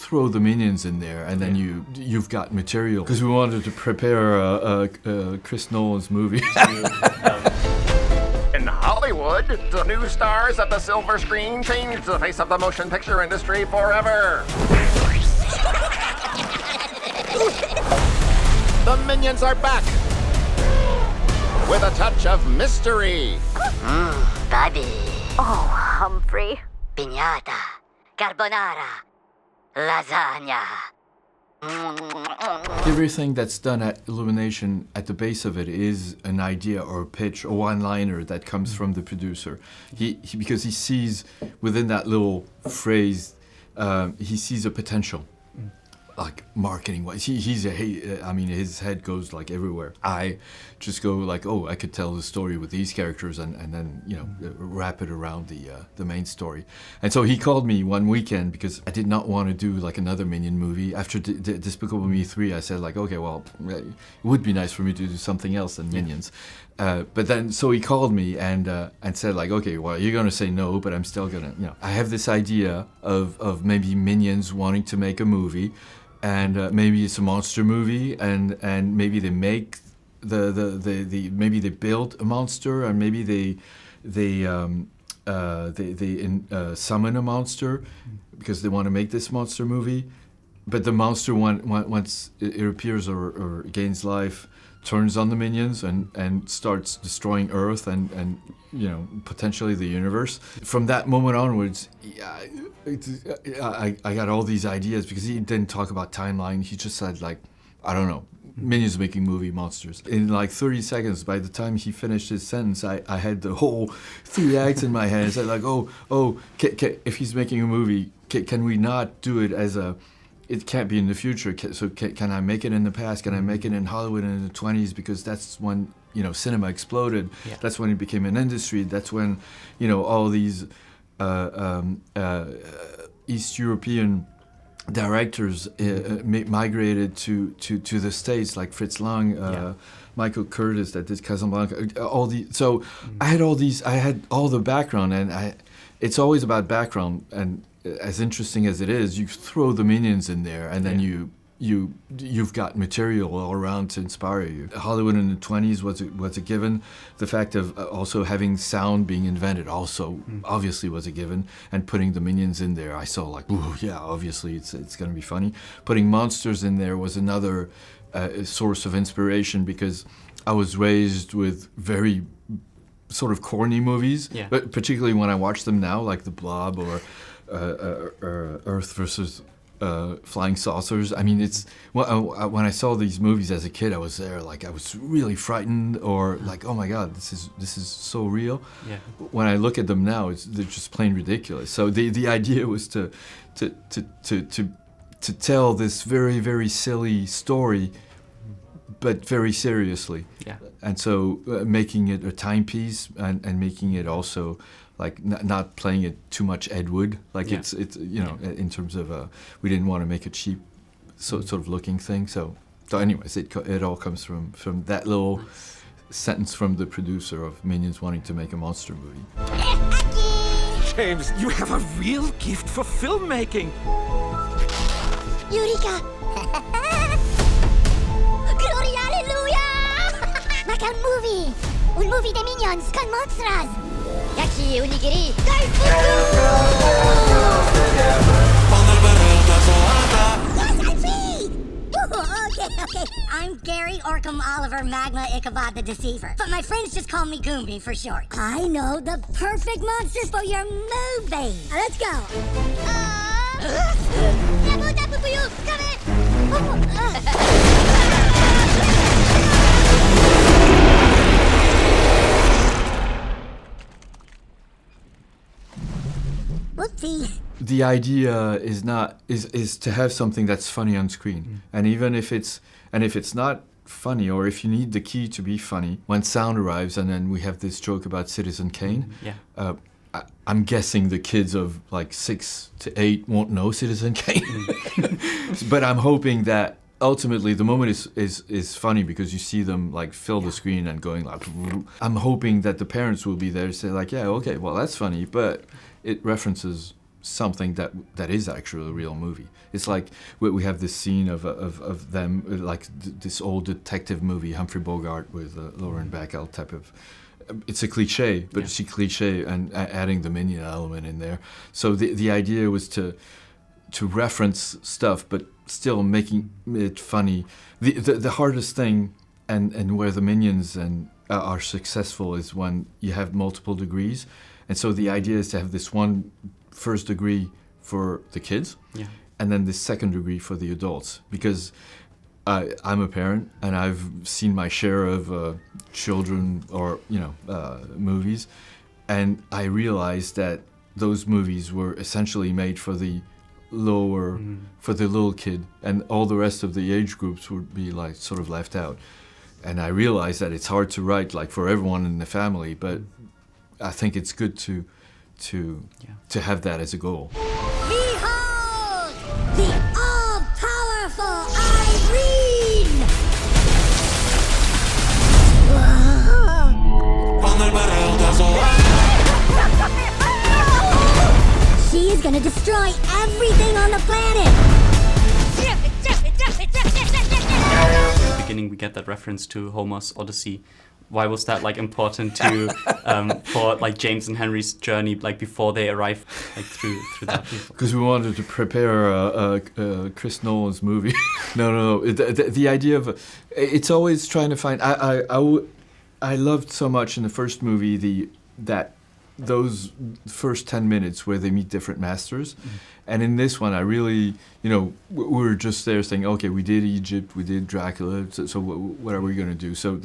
throw the Minions in there, and then you've got material. Because we wanted to prepare Chris Nolan's movie. In Hollywood, the new stars at the silver screen changed the face of the motion picture industry forever. The Minions are back with a touch of mystery. Baby. Oh, Humphrey. Piñata. Carbonara. Lasagna. Everything that's done at Illumination, at the base of it, is an idea or a pitch or one-liner that comes from the producer. Because he sees within that little phrase, he sees a potential. Like marketing-wise, his head goes like everywhere. I just go like, oh, I could tell the story with these characters, and then wrap it around the main story. And so he called me one weekend because I did not want to do like another Minion movie. After Despicable Me 3, I said like, okay, well, it would be nice for me to do something else than Minions. But then, so he called me and said like, okay, well, you're gonna say no, but I'm still gonna, I have this idea of maybe Minions wanting to make a movie. And maybe it's a monster movie, and maybe they make maybe they build a monster, and maybe they summon a monster because they want to make this monster movie. But the monster, once it appears or gains life, turns on the Minions and starts destroying Earth and potentially the universe. From that moment onwards, I got all these ideas because he didn't talk about timeline. He just said like, I don't know, Minions making movie monsters. In like 30 seconds, by the time he finished his sentence, I had the whole 3 acts in my head. I said like, if he's making a movie, can we not do it as a... It can't be in the future, so can I make it in the past? Can I make it in Hollywood in the 20s? Because that's when, cinema exploded. Yeah. That's when it became an industry. That's when, all these East European directors migrated to the States, like Fritz Lang, Michael Curtis that did Casablanca. I had all the background, and it's always about background. And as interesting as it is, you throw the Minions in there, and then you've got material all around to inspire you. Hollywood in the 20s was a given. The fact of also having sound being invented also obviously was a given. And putting the Minions in there, I saw like, ooh, yeah, obviously it's going to be funny. Putting monsters in there was another source of inspiration because I was raised with very sort of corny movies, but particularly when I watch them now, like The Blob or Earth versus Flying Saucers. I mean, it's when I saw these movies as a kid, I was there like I was really frightened, or like, oh my God, this is so real. Yeah. When I look at them now, they're just plain ridiculous. So the idea was to tell this very, very silly story, but very seriously. Yeah. And so making it a timepiece and making it also like not playing it too much Ed Wood. Like it's in terms of we didn't want to make a cheap sort of looking thing. So anyways, it all comes from that little sentence from the producer of Minions wanting to make a monster movie. James, you have a real gift for filmmaking. Eureka! Gloria, hallelujah! Maka un movie de Minions con monstras. Yaki onigiri, Okay. I'm Gary Orkham Oliver Magma Ichabod the Deceiver. But my friends just call me Goombie for short. I know the perfect monster for your movie. Let's go. Whoopsie. The idea is to have something that's funny on screen, and even if it's not funny, or if you need the key to be funny, when sound arrives, and then we have this joke about Citizen Kane. I'm guessing the kids of like 6 to 8 won't know Citizen Kane, but I'm hoping that ultimately the moment is funny because you see them like fill the screen and going like. I'm hoping that the parents will be there to say like, yeah, okay, well that's funny, but it references something that is actually a real movie. It's like we have this scene of them, like this old detective movie, Humphrey Bogart with Lauren Bacall type of. It's a cliche, but it's a cliche, and adding the Minion element in there. So the idea was to reference stuff, but still making it funny. The hardest thing, and where the Minions are successful, is when you have multiple degrees, and so the idea is to have this one first degree for the kids, and then this second degree for the adults, because I'm a parent and I've seen my share of children or movies, and I realized that those movies were essentially made for the lower, for the little kid, and all the rest of the age groups would be like sort of left out. And I realized that it's hard to write like for everyone in the family, but I think it's good to have that as a goal. Behold, the all-powerful Irene! She is gonna destroy everything on the planet! At the beginning, we get that reference to Homer's Odyssey. Why was that like important to for like James and Henry's journey, like before they arrive, like through that? Because we wanted to prepare Chris Nolan's movie. No. The idea of it's always trying to find. I loved so much in the first movie those first 10 minutes where they meet different masters, and in this one I really, we were just there saying, okay, we did Egypt, we did Dracula, so what are we going to do? So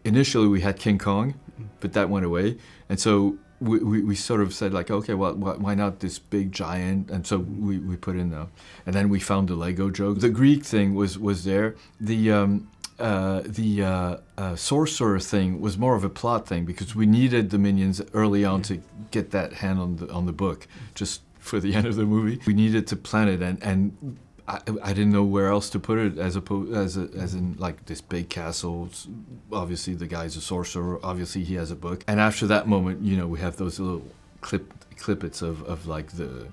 initially we had King Kong, but that went away, and so we sort of said like, okay, well, why not this big giant? And so we put in and then we found the Lego joke. The Greek thing was there. The sorcerer thing was more of a plot thing, because we needed the Minions early on to get that hand on the book, just for the end of the movie. We needed to plan it, and I didn't know where else to put it as in like this big castle. Obviously the guy's a sorcerer. Obviously he has a book. And after that moment, we have those little clippets of like the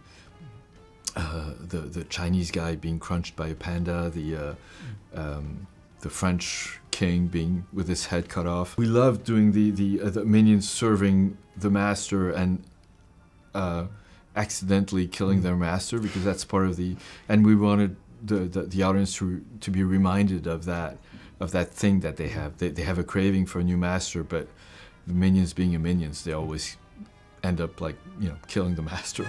Chinese guy being crunched by a panda. The French king being with his head cut off. We love doing the Minions serving the master and accidentally killing their master, because that's part of and we wanted the audience to be reminded of that thing that they have. They have a craving for a new master, but the Minions being Minions, they always end up like killing the master.